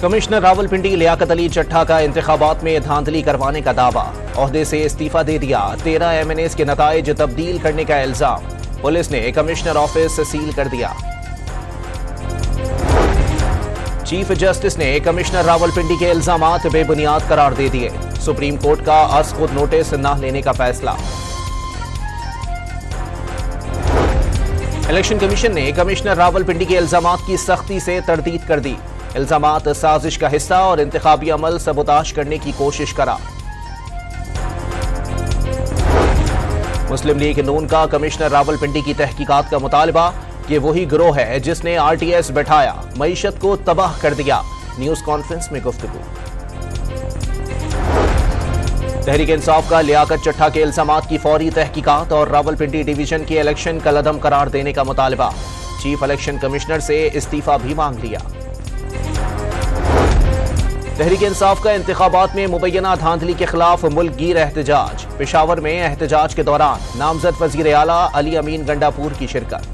Commissioner Rawalpindi Liaquat Ali चट्टा का इंतखाबात में धांधली करवाने का दावा, ओहदे से इस्तीफा दे दिया। 13 MNAs के नताइज तब्दील करने का इल्जाम, पुलिस ने कमिश्नर ऑफिस सील कर दिया। चीफ जस्टिस ने कमिश्नर रावलपिंडी के इल्जामात बेबुनियाद करार दे दिए। सुप्रीम कोर्ट का अज खुद नोटिस न लेने का फैसला। इलेक्शन कमीशन ने कमिश्नर रावलपिंडी के इल्जामात की सख्ती से तरदीद कर दी। इल्जामात साजिश का हिस्सा और इंतखाबी अमल सबोताश करने की कोशिश करा। मुस्लिम लीग नून का कमिश्नर रावलपिंडी की तहकीकात का मुतालबा, ये वही गिरोह है जिसने RTS बैठाया, मईशत को तबाह कर दिया। न्यूज कॉन्फ्रेंस में गुफ्तगू। तहरीक इंसाफ का लियाकत चट्टा के इल्जामात की फौरी तहकीकात और रावलपिंडी डिवीजन के इलेक्शन कलअदम करार देने का मुतालबा। चीफ इलेक्शन कमिश्नर से इस्तीफा भी मांग लिया। तहरीक इंसाफ का इंतखाबात में मुबैना धांधली के खिलाफ मुल्क गिर एहतजाज। पेशावर में एहतजाज के दौरान नामजद वजीर आला अली अमीन गंडापुर की शिरकत।